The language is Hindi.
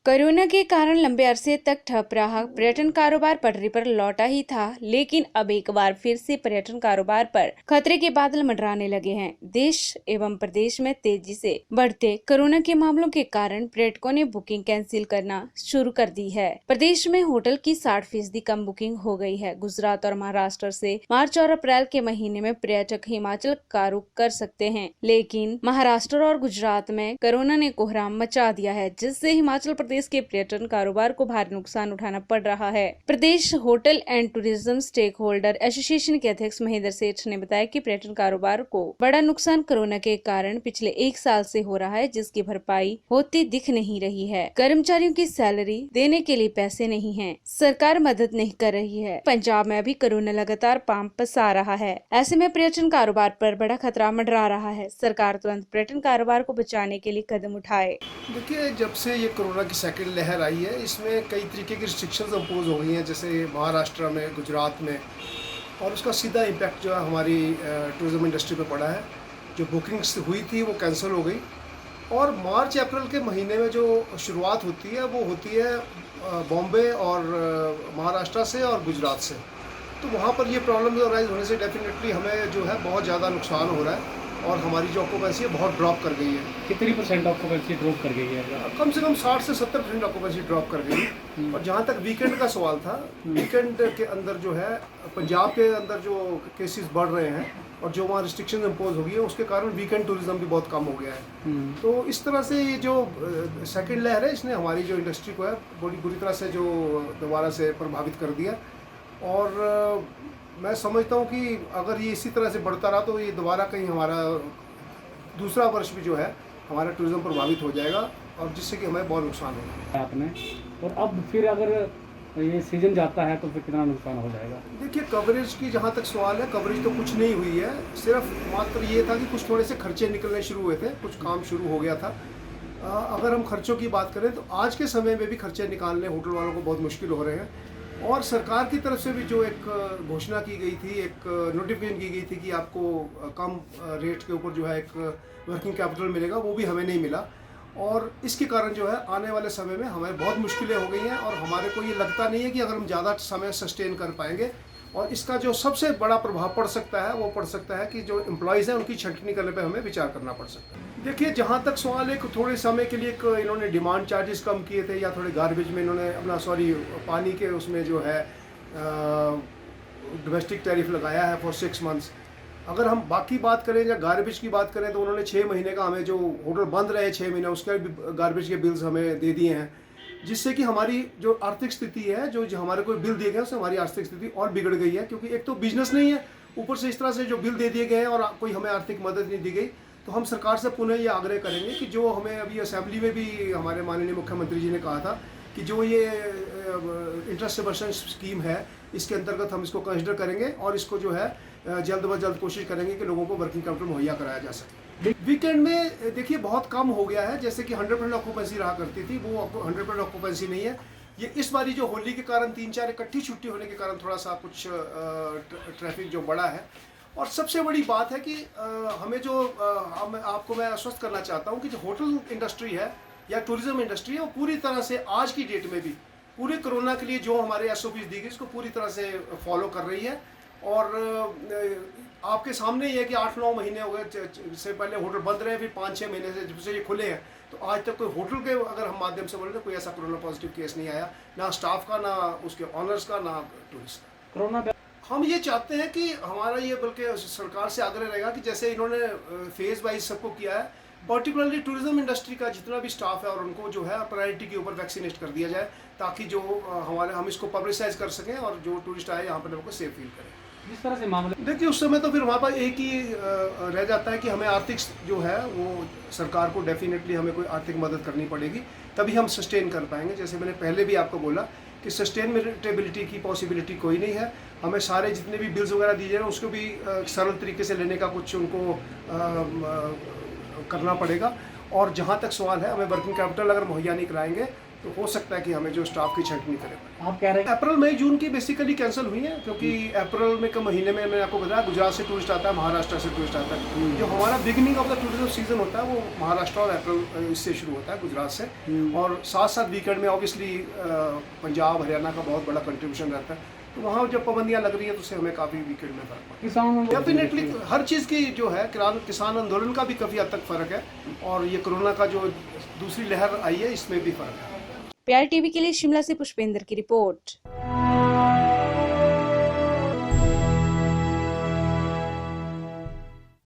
कोरोना के कारण लंबे अरसे तक ठप रहा पर्यटन कारोबार पटरी पर लौटा ही था, लेकिन अब एक बार फिर से पर्यटन कारोबार पर खतरे के बादल मंडराने लगे हैं। देश एवं प्रदेश में तेजी से बढ़ते कोरोना के मामलों के कारण पर्यटकों ने बुकिंग कैंसिल करना शुरू कर दी है। प्रदेश में होटल की 60% कम बुकिंग हो गई है। गुजरात और महाराष्ट्र से मार्च और अप्रैल के महीने में पर्यटक हिमाचल का रुख कर सकते हैं, लेकिन महाराष्ट्र और गुजरात में कोरोना ने कोहराम मचा दिया है, जिससे हिमाचल प्रदेश के पर्यटन कारोबार को भारी नुकसान उठाना पड़ रहा है। प्रदेश hotel and tourism stakeholder association के अध्यक्ष महेंद्र सेठ ने बताया कि पर्यटन कारोबार को बड़ा नुकसान कोरोना के कारण पिछले 1 साल से हो रहा है, जिसकी भरपाई होती दिख नहीं रही है। कर्मचारियों की सैलरी देने के लिए पैसे नहीं है, सरकार मदद नहीं कर रही है। पंजाब में अभी कोरोना लगातार पांव पसा रहा है। ऐसे में पर्यटन कारोबार पर बड़ा खतरा मंडरा रहा है। सरकार तुरंत पर्यटन कारोबार को बचाने के लिए कदम उठाए। देखिए, जब से ये कोरोना की सेकंड लहर आई है, इसमें कई तरीके की रिस्ट्रिक्शंस इम्पोज हो गई हैं, जैसे महाराष्ट्र में, गुजरात में, और उसका सीधा इम्पैक्ट जो है हमारी टूरिज़्म इंडस्ट्री पे पड़ा है। जो बुकिंग्स हुई थी वो कैंसिल हो गई, और मार्च अप्रैल के महीने में जो शुरुआत होती है वो होती है बॉम्बे और महाराष्ट्र से और गुजरात से। तो वहाँ पर ये प्रॉब्लम राइज होने से डेफिनेटली हमें जो है बहुत ज़्यादा नुकसान हो रहा है, और हमारी जो ऑक्यूपेंसी है बहुत ड्रॉप कर गई है। कितनी % ऑक्यूपेंसी ड्रॉप कर गई है? कम से कम 60 से 70% ऑक्यूपेंसी ड्रॉप कर गई। और जहाँ तक वीकेंड का सवाल था, वीकेंड के अंदर जो है पंजाब के अंदर जो केसेस बढ़ रहे हैं और जो वहाँ रिस्ट्रिक्शन इम्पोज हो गई है, उसके कारण वीकेंड टूरिज्म भी बहुत कम हो गया है। तो इस तरह से ये जो सेकेंड लहर है, इसने हमारी जो इंडस्ट्री को है बड़ी बुरी तरह से जो दोबारा से प्रभावित कर दिया। और मैं समझता हूँ कि अगर ये इसी तरह से बढ़ता रहा तो ये दोबारा कहीं हमारा दूसरा वर्ष भी जो है हमारा टूरिज्म प्रभावित हो जाएगा, और जिससे कि हमें बहुत नुकसान होगा आपने। और अब फिर अगर ये सीजन जाता है तो फिर कितना नुकसान हो जाएगा? देखिए, कवरेज की जहाँ तक सवाल है, कवरेज तो कुछ नहीं हुई है। सिर्फ मात्र ये था कि कुछ थोड़े से खर्चे निकलने शुरू हुए थे, कुछ काम शुरू हो गया था। अगर हम खर्चों की बात करें तो आज के समय में भी खर्चे निकालने होटल वालों को बहुत मुश्किल हो रहे हैं। और सरकार की तरफ से भी जो एक घोषणा की गई थी, एक नोटिफिकेशन की गई थी कि आपको कम रेट के ऊपर जो है एक वर्किंग कैपिटल मिलेगा, वो भी हमें नहीं मिला। और इसके कारण जो है आने वाले समय में हमें बहुत मुश्किलें हो गई हैं, और हमारे को ये लगता नहीं है कि अगर हम ज़्यादा समय सस्टेन कर पाएंगे। और इसका जो सबसे बड़ा प्रभाव पड़ सकता है वो पड़ सकता है कि जो एम्प्लॉयज़ हैं उनकी छंटनी करने पे हमें विचार करना पड़ सकता है। देखिए, जहाँ तक सवाल है, थोड़े समय के लिए इन्होंने डिमांड चार्जेस कम किए थे, या थोड़े गार्बेज में इन्होंने अपना पानी के उसमें जो है डोमेस्टिक टैरिफ लगाया है फॉर 6 मंथ्स। अगर हम बाकी बात करें या गार्बेज की बात करें तो उन्होंने 6 महीने का हमें, जो होटल बंद रहे 6 महीने, उसके भी गार्बेज के बिल्स हमें दे दिए हैं, जिससे कि हमारी जो आर्थिक स्थिति है, जो हमारे कोई बिल दिए गए उससे हमारी आर्थिक स्थिति और बिगड़ गई है। क्योंकि एक तो बिजनेस नहीं है, ऊपर से इस तरह से जो बिल दे दिए गए हैं और कोई हमें आर्थिक मदद नहीं दी गई। तो हम सरकार से पुनः ये आग्रह करेंगे कि जो हमें अभी असेंबली में भी हमारे माननीय मुख्यमंत्री जी ने कहा था कि जो ये इंटरेस्ट सब्वेंशन स्कीम है, इसके अंतर्गत हम इसको कंसिडर करेंगे, और इसको जो है जल्द ब जल्द कोशिश करेंगे कि लोगों को वर्किंग कैपिटल मुहैया कराया जा सके। वीकेंड में देखिए बहुत कम हो गया है, जैसे कि 100% ऑक्यूपेंसी रहा करती थी, वो 100% ऑक्यूपेंसी नहीं है। ये इस बारी जो होली के कारण 3-4 इकट्ठी छुट्टी होने के कारण थोड़ा सा कुछ ट्रैफिक जो बढ़ा है। और सबसे बड़ी बात है कि हमें जो आपको मैं आश्वस्त करना चाहता हूँ कि जो होटल इंडस्ट्री है या टूरिज्म इंडस्ट्री है, वो पूरी तरह से आज की डेट में भी पूरे कोरोना के लिए जो हमारे SOPs दी गई, इसको पूरी तरह से फॉलो कर रही है। और आपके सामने ही है कि 8-9 महीने हो गए से पहले होटल बंद रहे, फिर 5-6 महीने से जब से ये खुले हैं, तो आज तक कोई होटल के अगर हम माध्यम से बोले तो कोई ऐसा कोरोना पॉजिटिव केस नहीं आया, ना स्टाफ का, ना उसके ऑनर्स का, ना टूरिस्ट का। कोरोना हम ये चाहते हैं कि हमारा ये, बल्कि सरकार से आग्रह रहेगा कि जैसे इन्होंने फेज वाइज सबको किया है, पर्टिकुलरली टूरिज्म इंडस्ट्री का जितना भी स्टाफ है और उनको जो है प्रायोरिटी के ऊपर वैक्सीनेट कर दिया जाए, ताकि जो हम इसको पब्लिसाइज कर सकें और जो टूरिस्ट आए यहाँ पर लोगों को सेफ फील करें। जिस तरह से मामले, देखिए, उस समय तो फिर हमारे पास एक ही रह जाता है कि हमें आर्थिक जो है वो सरकार को डेफिनेटली हमें कोई आर्थिक मदद करनी पड़ेगी, तभी हम सस्टेन कर पाएंगे। जैसे मैंने पहले भी आपको बोला कि सस्टेनेबिलिटी की पॉसिबिलिटी कोई नहीं है। हमें सारे जितने भी बिल्स वगैरह दिए जाए उसको भी सरल तरीके से लेने का कुछ उनको करना पड़ेगा। और जहाँ तक सवाल है, हमें वर्किंग कैपिटल अगर मुहैया नहीं कराएंगे तो हो सकता है कि हमें जो स्टाफ की छंटनी करे। आप कह रहे हैं अप्रैल मई जून की बेसिकली कैंसिल हुई है, क्योंकि अप्रैल में के महीने में मैंने आपको बताया गुजरात से टूरिस्ट आता है, महाराष्ट्र से टूरिस्ट आता है। जो हमारा beginning of the tourism season होता है वो महाराष्ट्र और अप्रैल इससे शुरू होता है, गुजरात से। और साथ साथ वीकेंड में ऑब्वियसली पंजाब हरियाणा का बहुत बड़ा कंट्रीब्यूशन रहता है, तो वहाँ जब पाबंदियाँ लग रही है तो उससे हमें काफ़ी वीकेंड में फर्क पड़ता किसानों है। डेफिनेटली हर चीज़ की जो है किसान आंदोलन का भी काफ़ी हद तक फ़र्क है, और ये कोरोना का जो दूसरी लहर आई है इसमें भी फ़र्क है। प्यार टीवी के लिए शिमला से पुष्पेंद्र की रिपोर्ट।